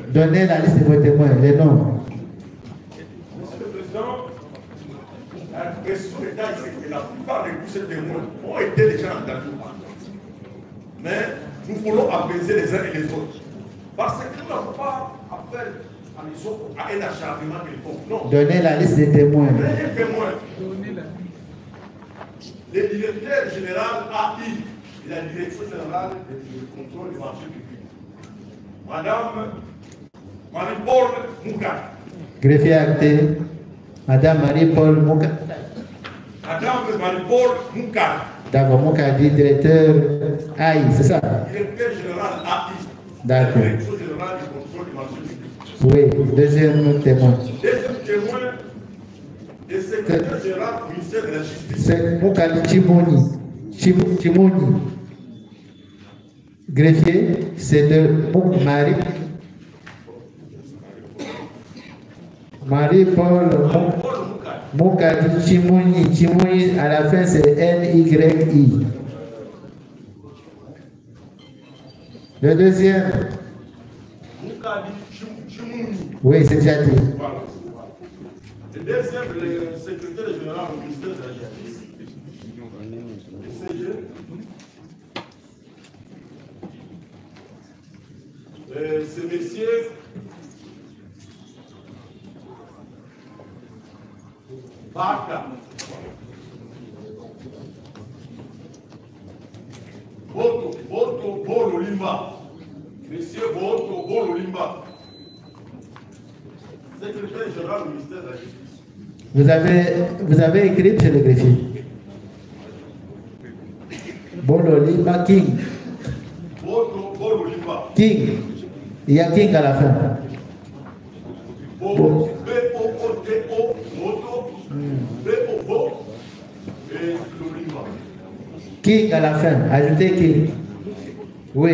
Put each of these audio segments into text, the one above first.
Donnez la liste de vos témoins, les noms. Monsieur le Président, l'impression d'État, c'est que la plupart de tous ces témoins ont été déjà entendus. Mais nous voulons apaiser les uns et les autres. Parce que nous n'avons pas affaire à un acharnement quelconque. Non. Donnez la liste des témoins. Donnez les témoins. Le directeur général AI, la direction générale du contrôle du marché public. Madame Marie-Paul Mouka. Greffier acté. Madame Marie-Paul Mouka. Madame Marie-Paul Mouka. D'accord, Mouka dit directeur AI, c'est ça? Directeur général AI. D'accord. Direction générale du contrôle du marché public. Oui, deuxième témoin. Deuxième témoin, le secrétaire général du ministère de la Justice. C'est Moukali Chimouni. Greffier, c'est de Marie-Paul Moukali Chimouni. Chimouni, à la fin, c'est N-Y-I. Le deuxième. Oui, c'est déjà dit. Voilà. Le deuxième, le secrétaire général du ministère de la Justice. C'est monsieur Baka. Boto Bololimba. Monsieur Boto Bololimba. Secrétaire général du ministère de la Justice. Vous avez écrit chez le greffier. Bololimba King. Bololimba. King. Il y a King à la fin. B-O-O-T-O, Moto, B-O-O, et Lolimba. King à la fin. Ajoutez King. Oui.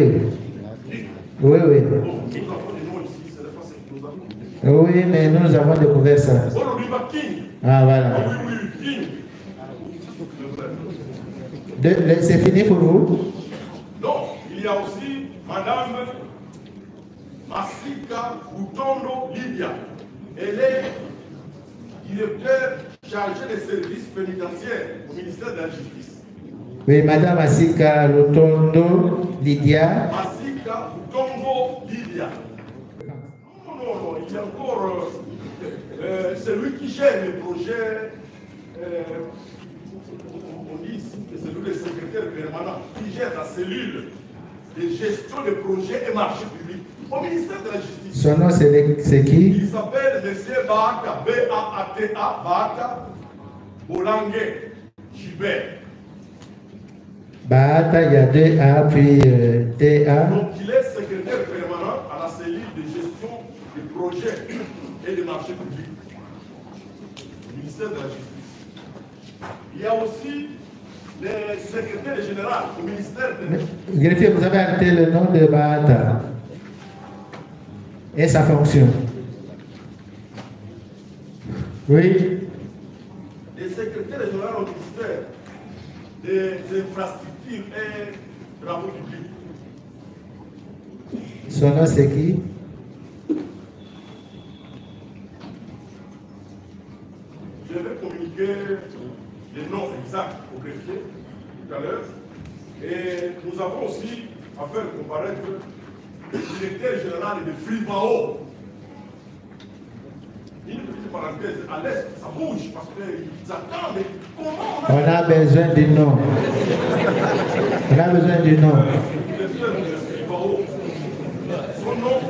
Oui, oui. Oui, mais nous avons découvert ça. Ah, voilà. C'est fini pour vous? Non, il y a aussi Madame Masika Utondo Lydia. Elle est directeur chargée des services pénitentiaires au ministère de la Justice. Oui, Madame Masika Utondo Lydia. Masika Utondo Lydia. Non, il y a encore celui qui gère les projets, on dit ici que c'est lui le secrétaire permanent, qui gère la cellule de gestion des projets et marchés publics au ministère de la Justice. Son nom c'est qui? Il s'appelle M. Baaka, B-A-A-T-A, Baaka Bolangue Gilbert. Baata, il y a deux A, puis T-A. Donc il est secrétaire permanent à la cellule de gestion des projets et des marchés publics au ministère de la Justice. Il y a aussi le secrétaire général au ministère de... Greffier, vous avez arrêté le nom de Baata et sa fonction. Oui. Le secrétaire général au ministère des infrastructures et travaux publics. Son nom c'est qui? Je vais communiquer les noms exacts au greffier tout à l'heure. Et nous avons aussi à faire comparaître le directeur général de Frivao. Une petite parenthèse, à l'est, ça bouge parce qu'ils attendent. Mais comment on a besoin du nom. On a besoin du nom.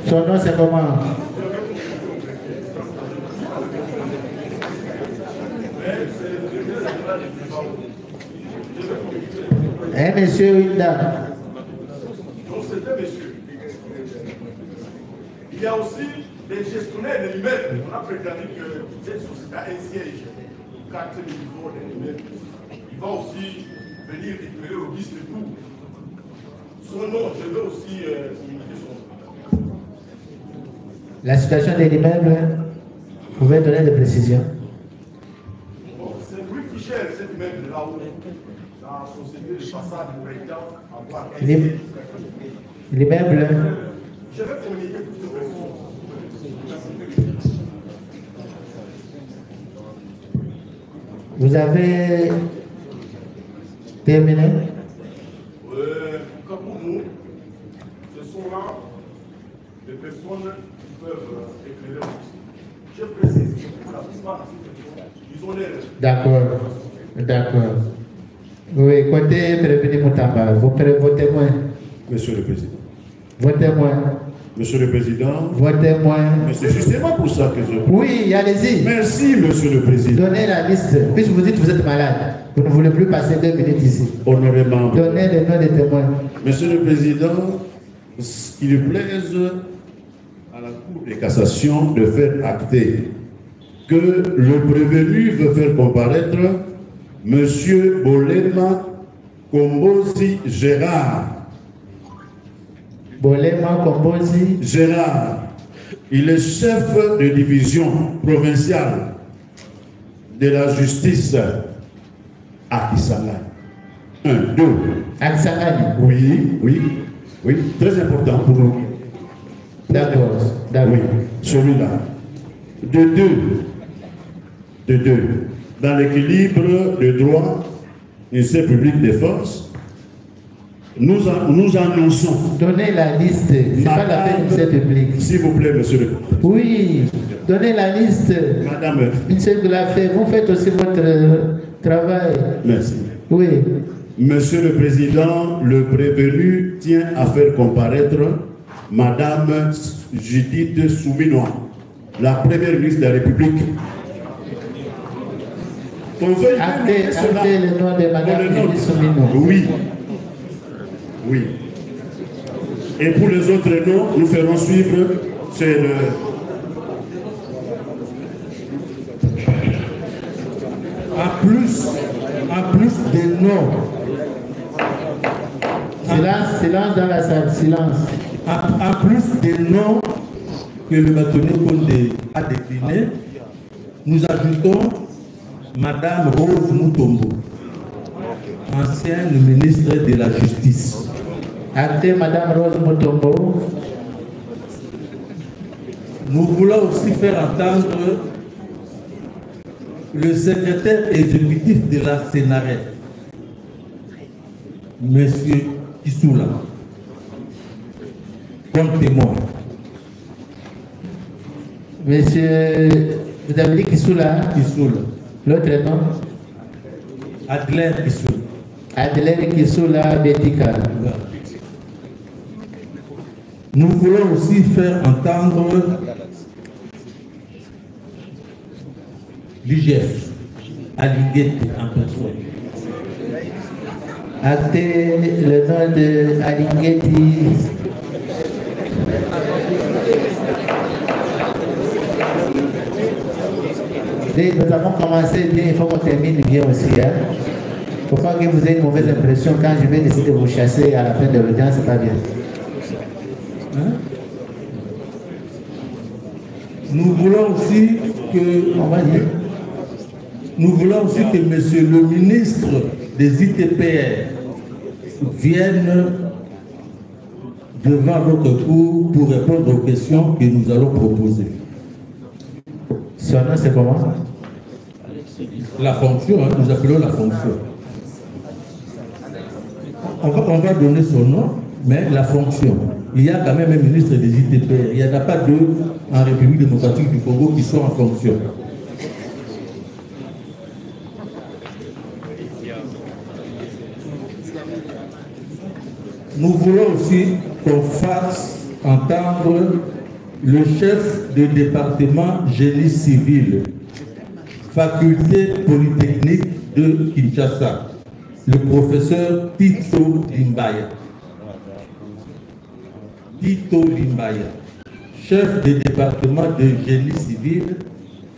Son nom c'est comment? Un monsieur ou une dame? Donc c'est un monsieur. Il y a aussi les gestionnaires de l'immeuble. On a prétendu que cette société a un siège au 4e niveau de l'immeuble. Il va aussi venir éclairer au liste de tout. Son nom, je vais aussi communiquer son nom. La situation de l'immeuble, vous pouvez donner des précisions? Bon, c'est lui qui gère cet immeuble là où la société de façade prétend avoir un siège. L'immeuble. Je vais communiquer toutes ces personnes. Vous avez terminé? Comme nous, ce sont là des personnes qui peuvent éclairer aussi. Je précise que pour la plupart, ils ont l'air. D'accord, d'accord. Oui, côté prévenu Moutamba, vos témoins. Monsieur le Président. Vos témoins. Monsieur le Président. Vos témoins. Mais c'est justement pour ça que je... Oui, allez-y. Merci, Monsieur le Président. Donnez la liste. Puisque vous dites que vous êtes malade, vous ne voulez plus passer 2 minutes ici. Honoré membre. Donnez les noms des témoins. Monsieur le Président, il plaise à la Cour de cassation de faire acter que le prévenu veut faire comparaître Monsieur Bolema Kombosi Gérard. Bolema Kombosi Gérard, il est chef de division provinciale de la justice à Kisangani. 1, 2. à Kisangani. Oui, très important pour nous. D'accord, d'accord. Oui, celui-là. De deux. Dans l'équilibre de droit, ministère public des forces, nous annonçons. Donnez la liste. C'est pas la peine du ministère public. S'il vous plaît, monsieur le président. Oui, donnez la liste. Madame. Ministère de l'Affaires, vous faites aussi votre travail. Merci. Oui. Monsieur le Président, le prévenu tient à faire comparaître Madame Judith Souminois, la première ministre de la République. Actez le nom de Madame Judith Souminois. Oui. Et pour les autres noms, nous ferons suivre. C'est le... En plus des noms. Silence dans la salle, silence. En plus des noms que le bâtonnier Condé a déclinés, nous ajoutons Madame Rose Mutombo, ancienne ministre de la Justice. Actez Madame Rose Mutombo. Nous voulons aussi faire entendre le secrétaire exécutif de la Sénarès, M. Kissoula, comme témoin. Monsieur, vous avez dit Kissoula? Kissoula. L'autre nom? Adler Kissoula. Adler Kissoula Betika. Nous voulons aussi faire entendre l'IGF, Alinguetti en personne. Actez le nom de Alinguetti. Nous avons commencé bien, il faut qu'on termine bien aussi. Hein? Il ne faut pas que vous ayez une mauvaise impression quand je vais décider de vous chasser à la fin de l'audience, c'est pas bien. Hein? Nous voulons aussi que... On va dire. Nous voulons aussi que monsieur le ministre des ITPR vienne devant votre cour pour répondre aux questions que nous allons proposer. Son nom, c'est comment? La fonction, hein, nous appelons la fonction. On va donner son nom, mais la fonction. Il y a quand même un ministre des ITPR. Il n'y en a pas deux en République démocratique du Congo qui sont en fonction. Nous voulons aussi qu'on fasse entendre le chef de département génie civil, faculté polytechnique de Kinshasa, le professeur Tito Limbaya. Tito Limbaya, chef de département de génie civil,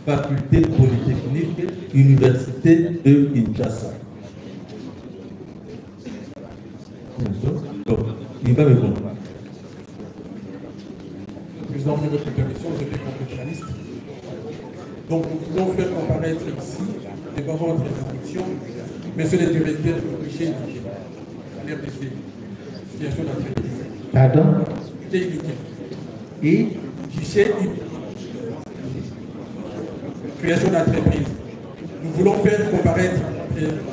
faculté polytechnique, université de Kinshasa. Donc, il va répondre. Président, de votre permission, je vais constitutionnaliste. Donc, nous voulons faire comparaître ici, devant votre introduction, monsieur le directeur du guichet à l'RDC, situation d'entreprise. Pardon? Guichet création d'entreprise. Nous voulons faire comparaître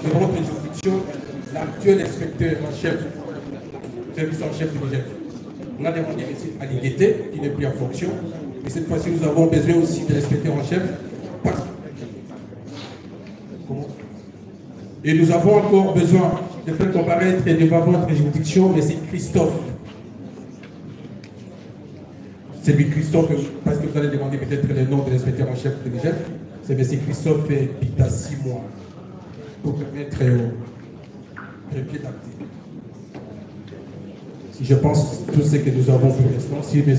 devant notre juridiction l'actuel inspecteur en chef, service en chef du Niger. On a demandé M. Ali Guetté, qui n'est plus en fonction, mais cette fois-ci nous avons besoin aussi de l'inspecteur en chef. Et nous avons encore besoin de faire comparaître devant votre juridiction M. Christophe. C'est lui Christophe, parce que vous allez demander peut-être le nom de l'inspecteur en chef du Niger. C'est M. Christophe Pita 6 mois pour permettre au préfet d'acter. Si je pense tout ce que nous avons pour l'instant, si M.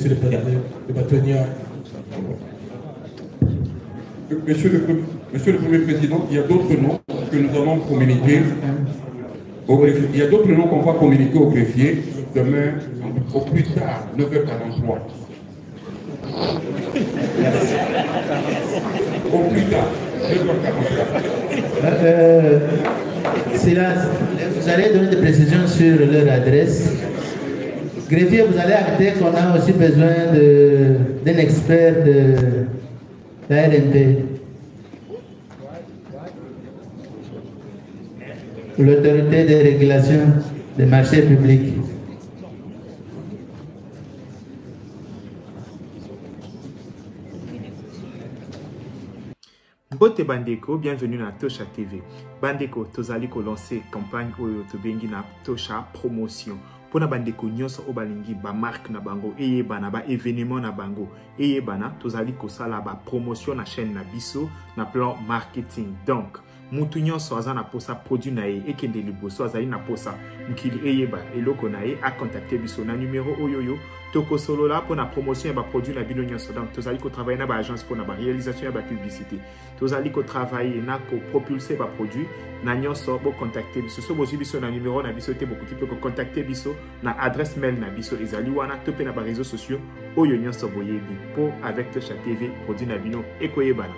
le bâtonnier. Monsieur le Premier Président, il y a d'autres noms que nous allons communiquer au greffier. Il y a d'autres noms qu'on va communiquer au greffier demain, au plus tard, 9h43. Au plus tard, 9h43. Silence. Vous allez donner des précisions sur leur adresse. Greffier, vous allez acter qu'on a aussi besoin d'un expert de la RNP. L'autorité de régulation des marchés publics. Bote Bandeko, bienvenue dans Tosha TV. Bandeko, tozali ko lancer campagne oyo tobengi na Tosha promotion. Pona bandeko nyonso o balingi ba marque na bango eyeba na ba événement na bango eyeba na tozali ko sala ba promotion na chaîne na biso na plan marketing. Donc mutu nyonso aza na posa produit na ye ekende liboso azali na posa mukili eyeba eloko na ye a contacter biso na numéro oyoyo toko solo là pour la promotion et ba produit na bino nyonso. Donc tozali ko travailler na ba agence pour na ba réalisation et ba publicité. Tozali ko travailler na ko propulser ba produit na nyonso bo contacter biso so bozi biso na numéro na biso te beaucoup peut ko contacter biso na adresse mail na biso ezali wana topé na ba réseaux sociaux oyo nyonso boyebi po avec Tosha TV produit na bino ekoyebana.